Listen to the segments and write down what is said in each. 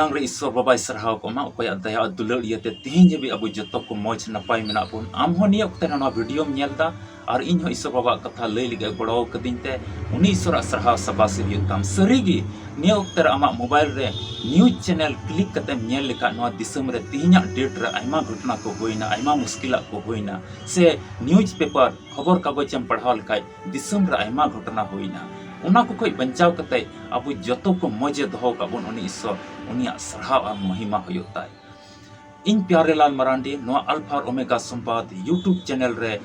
मांग रे ईश्वर बाबा सरहाव को मा ओकया दया दुलड़ इयते तिहिं जेबि अबु जतो को मौज नपाय मेना पुन आम हो निया ओक्ते ना वीडियो नेलदा और इन हो ईश्वर बाबा कथा लई लिगे गड़ो कदिनते उनी ईश्वर सरहाव सबासे हुयताम सरीगी निया ओक्ते आमा मोबाइल रे न्यूज चैनल क्लिक कते नेल लेका नवा दिसम रे तिहिंया डेट रे आयमा घटना को होइना आयमा मुश्किला को होइना से न्यूज पेपर खबर कागज एम पढ़ाव लखाय दिसम रे आयमा घटना होइना उना को कोई बंचाव कते अबु जतो को मजे दहो काबन उनी ईश्वर उनिया सरहाव आ महिमा होयोताय इन प्यारेलाल मरांडी नो अल्फा और ओमेगा संपाद यूट्यूब चैनल रे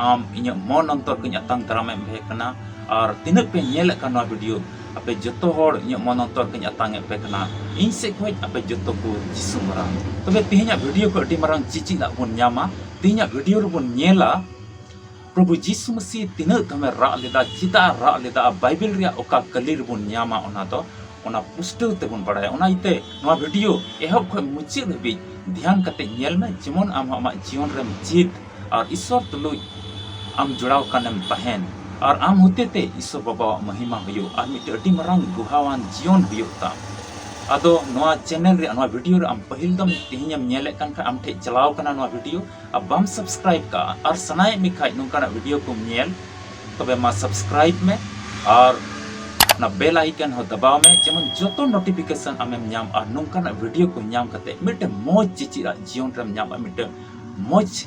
आम इnya mon अंतर कኝ अतंग तराम एम भेकना और तिनक पे नेल कना वीडियो अपे जतो होड़ इnya mon अंतर कኝ अतंग एम भेकना इन से खोज अपे जतो को जिसु मरांग तबे तिहिnya वीडियो को अडी मरांग चिचि ला बन न्यामा तिहिnya वीडियो रो बन नेला प्रभु जीसु मसीह तिनक तमे रा लेदा चिता रा लेदा बाइबल रिया ओका कलीर बन न्यामा ओना तो ओना पुष्टव ते बन पढ़ाया ओना इते नवा वीडियो एहब ख मुचित हबी ध्यान कते नेल में जेमन आम आमा जीवन रे जीत और ईश्वर तुलुय आम जुड़ाव कनेम तहन और आम होते ते ईश्वर बाबा महिमा हुयो और मिटे अडी मरांग गुहावान जीवन हुयोता आदो नवा चैनल रे नवा वीडियो रे आम पहिल दम तिहिंयम नेले कान खा आम ठे चलाव कना नवा वीडियो अब बम सब्सक्राइब का और सनाय मिखाय नुकाना वीडियो को नेल तबे मा सब्सक्राइब में और ना बेल आइकन हो दबाव में जेमन जतो नोटिफिकेशन आमेम न्याम और नुकाना वीडियो को न्याम कते मिटे मोज चिचिरा जीवन रे न्याम मिटे मोज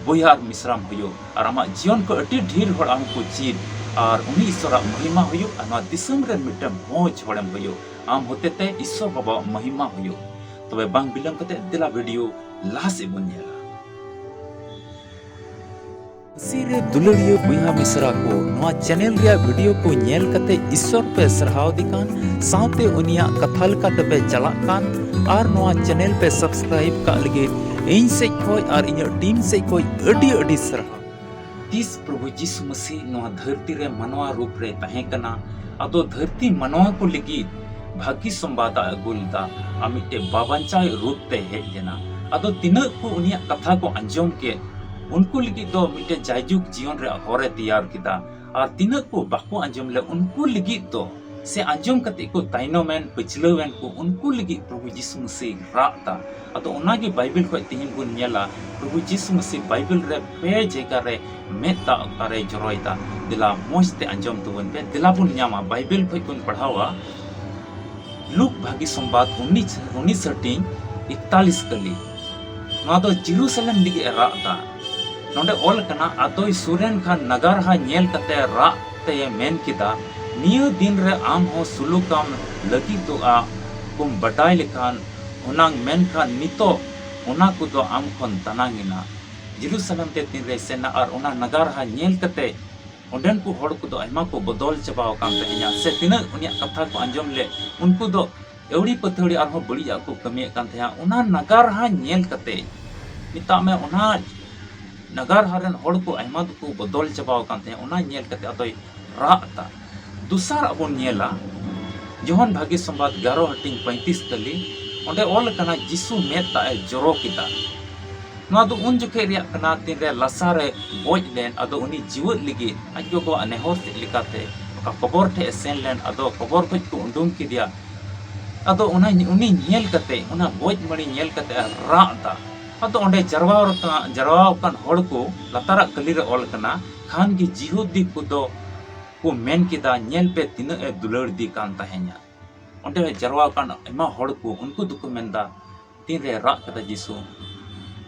बोयार मिश्राम हुयो और आमा जीवन को अति ढेर होड़ आम को चीज और उनी ईश्वर महिमा हुयो और ना दिसम रे मिटे मोज होड़म हुयो आम होते ते ईश्वर बाबा महिमा हुयो तबे बांग बिलम कते दिला वीडियो लास ए बनेला सिरे दुलड़ियो बुया मिश्रा को नवा चैनल रे वीडियो को नेल कते ईश्वर पे सरहाव दिकान साउते उनिया कथाल का तबे चला कान और नवा चैनल पे सब्सक्राइब का लगे इन से कोई और इन टीम से कोई अडी अडी सरहाव तीस प्रभु यीशु मसीह नवा धरती रे मनवा रूप रे तहे कना अदो धरती मनवा को लगी भागी संवाद अगुलदा अमिटे बाबंचाय रूप ते हेज लेना अदो तिनक को उनिया कथा को अंजम के उनको लगी दो मिटे जायजुग जीवन रे होरे तैयार किदा और तिनक को बाको अंजम ले उनको लगी दो से अंजम कते को ताइनोमेन पिछलवेन को उनको लगी प्रभु यीशु मसीह राता अदो उना की बाइबल को तिहिन को नेला प्रभु यीशु मसीह बाइबल रे पे जगह रे मेता करे जरोइता दिला मोजते अंजम तुवन पे दिला बुन न्यामा बाइबल को कुन पढ़ावा लूक भागी संवाद 19:41 कली ना दो जेरूसलम दिगे राता नोंडे ओल कना अदोय सुरेन खान नगर हा नेल कते रा ते मेन किदा नियो दिन रे आम हो सुलुकाम लगी तो आ कुम बटाय लेखान उनांग मेन खान नितो उना को दो आम खन तनांगिना जेरूसलम ते दिन रे सेना और उना नगर हा नेल कते ओंडन को होड़ को दो आयमा को बदल चबाव कान तहिया से तिना उनिया कथा को अंजम ले उनको दो एवड़ी पथड़ी और हो बड़िया को कमिया कान तहिया उना नगर हा नेल कते मिता में उना नगर हरन होड़ को आयमा को बदल चबाव कान तहिया उना नेल कते अतोय राता दूसर अबो नेला जोहन भागी संवाद 11:35 तली ओंडे ओल कना यीशु मेता ए जरो किदा ना दो उन जुके रिया कना दिन रे लसारे गोज लेन अदो उनी जीवत लिगी अजो को अनेहोर लिकाते का खबर थे सेन लेन अदो खबर खज को उंडुम किदिया अदो उना उनी नेल कते उना गोज मड़ी नेल कते राता अदो ओंडे जरवाव कन होड़ को लतारा कली रे ओल कना खान की जिहुदी को दो को मेन किदा नेल पे तिन ए दुलड़ दी कान तहेnya ओंडे जरवाव कन एमा होड़ को उनको दुको मेंदा तीन रे रा कता यीशु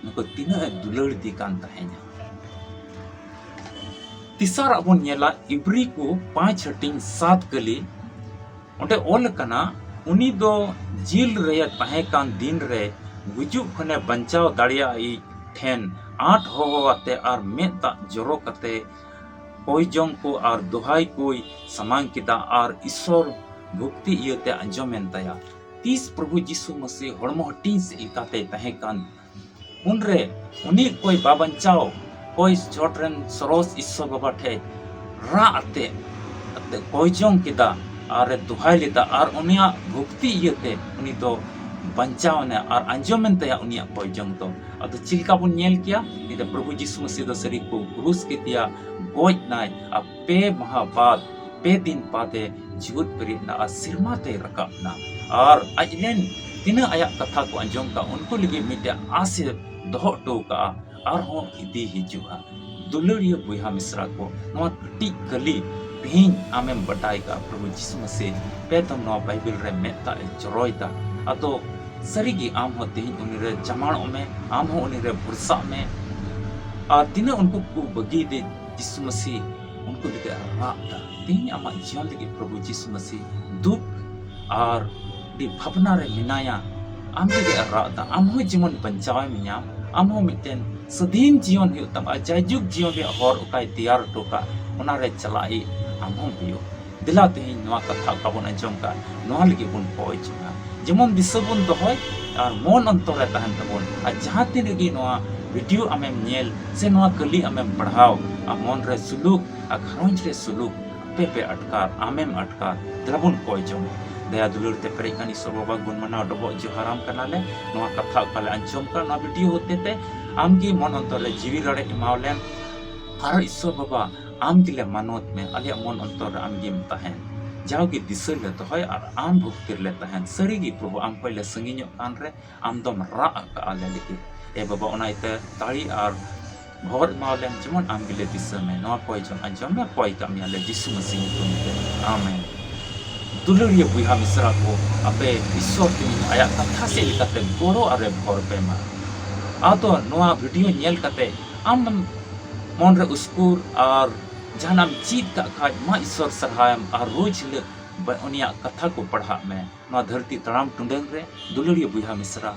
नको तीन ए दुलड़ दी कान तहेnya तिसार अबन नेला इब्री को 5:7 कली ओंडे ओल कना उनी दो जिल रे तहे कान दिन रे गुजु खने बंचाव दाड़िया ई ठेन 8 होवाते और मेता जरो कते कोई जों को और दुहाई कोई समांग किदा और ईश्वर भक्ति इयते अंजमेन तया 30 प्रभु यीशु मसीह हड़मो हटी से इकाते तहे कान उनरे उनी कोई बाबंचाव कोई छोटरन सरोस ईश्वर बाबा ठे रा अते कोई जों किदा और दुहाई लेता और उनिया भक्ति इयते उनी तो बंचाव ने और अंजमेन तया उनिया कोई जों तो अतो चिलका बुन नेल किया इदे प्रभु यीशु मसीह द सरी को क्रूस के दिया गोज नाय आ पे महा बाद पे दिन पाते जीवत पेरिना आ सिरमा ते रकाबना और अजलेन tina ayak katha ko anjom ka unko lagi midya ase doho to ka arho idi hijua दुलड़िया बुहा Mishra को नवा कटी कली तेज आमें बटाई का प्रभु यीशु मसीह पेतम नवा बाइबल रे मेता जरोयदा अतो सरीगी आम हो तेज उनिरे जमाणो में आम हो उनिरे भरसा में आ तिने उनको को बगी दे यीशु मसीह उनको लगे राता तेज आमा जीवन लगे प्रभु यीशु मसीह दुख और दी भावना रे मिनाया आम लगे राता आम हो जीवन बंचावे मिया आम हो मिटेन सदीन जीवन हो तम अजाजुग जीवन रे हर उकाय तैयार टोका उनारे चलाई आमों बियो दिला तेज नवा कथा काबन अंजम का नवा लगे बुन पॉय चुना जेमन दिसबुन दोहय और मन अंतर तहन तबुन आ जहां तीन लगे नवा वीडियो आमें नेल से नवा कली आमें बढ़ाव आ मन रे सुलूक आ घरंज रे सुलूक पे अटकार आमें अटकार दिलाबुन पॉय जम दया दुलुर ते पेरेकानी सबबा गुण मना डबो जोहाराम कनाले नवा कथा काले अंजम का नवा वीडियो होते ते आमगी मन अंतर रे जीवी रड़े इमावलेन हर ईश्वर बाबा आम गिले मानवत में अलिया मन अंतर आमगी तहन जाओगी दिसर ले तोहय और आम भुक्तिर ले तहन सरीगी प्रभु आम पहले संगिញकान रे आम दम रा का आले लेके ए बाबा ओनाइते ताड़ी और भोर इमावलेन जेमन आम गिले दिसर में नवा पॉय जम अंजम में पॉय कामी आले यीशु मसीह तुमते आमेन दुलड़िया बुहा मिश्रा को अपे ईश्वर की आया कथा से लेकाते गोरो अरे भोर पे मा आतो नवा वीडियो नेल कते आम मन रे उस्कुर और जहानाम चीत का खाज मा ईश्वर सरहायम और रोज ले उनिया कथा को पढ़ा में नवा धरती तड़ाम टुंडंग रे दुलड़िया बुहा मिश्रा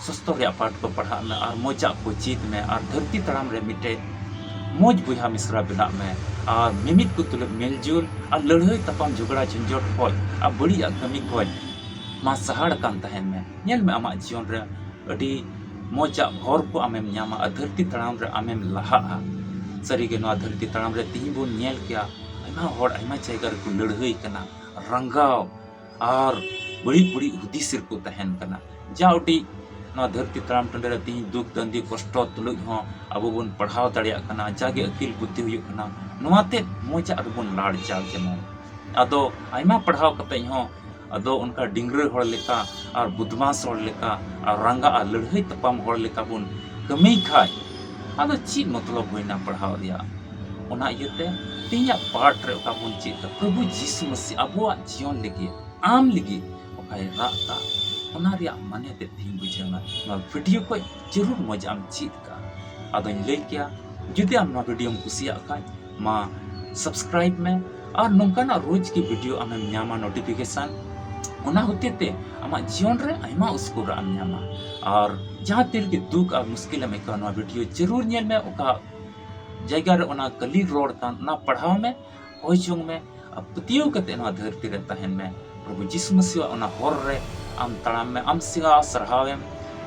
सस्तो रे पाठ को पढ़ा में और मोजा को चीत में और धरती तड़ाम रे मिटे मोज बुहा मिश्रा बिना में और मिमित को तुले मिलजुल और लड़ाई तपम झगड़ा झंझट खोज और बड़ी कमी खोज मा सहाड़ कान तहन में नेल में आमा जीवन रे अडी मोजा भोर को आमेम न्यामा धरती तड़ाम रे आमेम लहा सरी के नवा धरती तड़ाम रे तीन बोन नेल क्या आयमा होड़ आयमा जायगा रे को लड़ाई कना रंगाव और बड़ी बड़ी हुदिसिर को तहन कना जाउटी नवा धरती तड़ाम टंडे रे तीन दुख दंदी कष्ट तुलुग हो अबो बोन पढ़ाव दाड़िया कना जागे अकिल बुद्धि हुई कना नवाते मोजा अदो बोन लाड़ जाग जेमन अदो आयमा पढ़ाव कते हो अदो उनका डिंगरे होड़ लेका और बुदमास होड़ लेका और रंगा और लड़ाई तपम होड़ लेका बुन कमी खाय अदो चीज मतलब होइना पढ़ाव रिया ओना इयते तीया पाठ रे ओका बुन चीज प्रभु यीशु मसीह अबुआ जीवन लगी आम लगी ओकाय राता ओना रिया माने ते थी बुझेना ना वीडियो को जरूर मजा आम चीज का अदो ले क्या जुदे आम ना वीडियो में कुसिया का मा सब्सक्राइब में और नोंकाना रोज की वीडियो आमे न्यामा नोटिफिकेशन ओना होते ते आमा जीवन रे आयमा उसको आम न्यामा और जहां तीर के दुख और मुश्किल में का वीडियो जरूर नेल में ओका जगह रे ओना कली रोड का ना पढ़ाव में होइचुंग में पतियो कते ना धरती रे तहन में प्रभु यीशु मसीह ओना होर रे आम तड़ाम में आम सिगा सरहावेम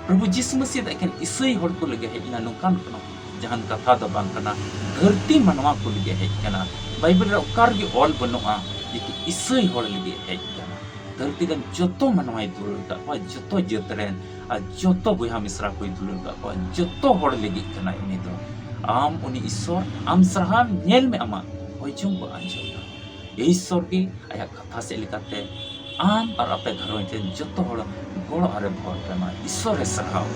प्रभु यीशु मसीह एकेन ईसई होड़ को लगे है इना नोकान कनो जहान कथा दो बांग कना धरती मनवा को लगे है कना बाइबल रे ओकार गे ऑल बनुआ जे कि ईसई होड़ लगे है कना धरती रे जतो मनवाई दुलर का जतो जतरेन आ जतो बुहा मिश्रा कोई दुलर का जतो होड़ लगे कना इनी दो आम उनी ईश्वर आम सरहाम नेल में आमा होइचुं को आंजो ईश्वर की आया कथा से लिखाते आम और अपने घरों के जतो होड़ गोड़ अरे भोर पे मा ईश्वर रे सरहाव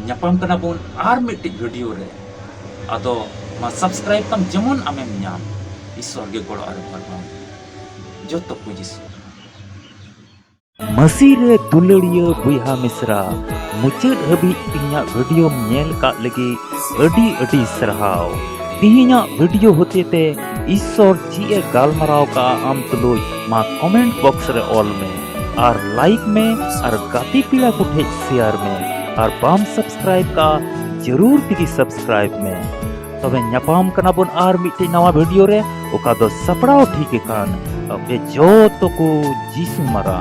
ᱧᱟᱯᱟᱢ ᱠᱟᱱᱟ ᱵᱚᱱ ᱟᱨ ᱢᱤᱫᱴᱤᱡ ᱵᱷᱤᱰᱤᱭᱳ ᱨᱮ ᱟᱫᱚ ᱢᱟ ᱥᱟᱵᱥᱠᱨᱟᱭᱤᱵ ᱛᱟᱢ ᱡᱮᱢᱚᱱ ᱟᱢᱮᱢ ᱧᱟᱢ ईश्वर गे गोड़ आरे भरमाम जतो को ईश्वर मसीह रे दुलड़िया बुहा मिश्रा मुचाद हबी इन्या वीडियो नेल का लगी अडी अडी सरहाव तिहिना वीडियो होते ते ईश्वर जी ए गालमराव का आम तुलुय मा कमेंट बॉक्स रे ऑल में और लाइक में और गाती पीला को ठे शेयर में और बाम सब्सक्राइब का जरूर तिगी सब्सक्राइब में तबे ᱧᱟᱯᱟᱢ कना बोन आर मिटे नवा वीडियो रे ओका दो सपड़ाव ठीक कान अबे जो तो को जीसु मरा।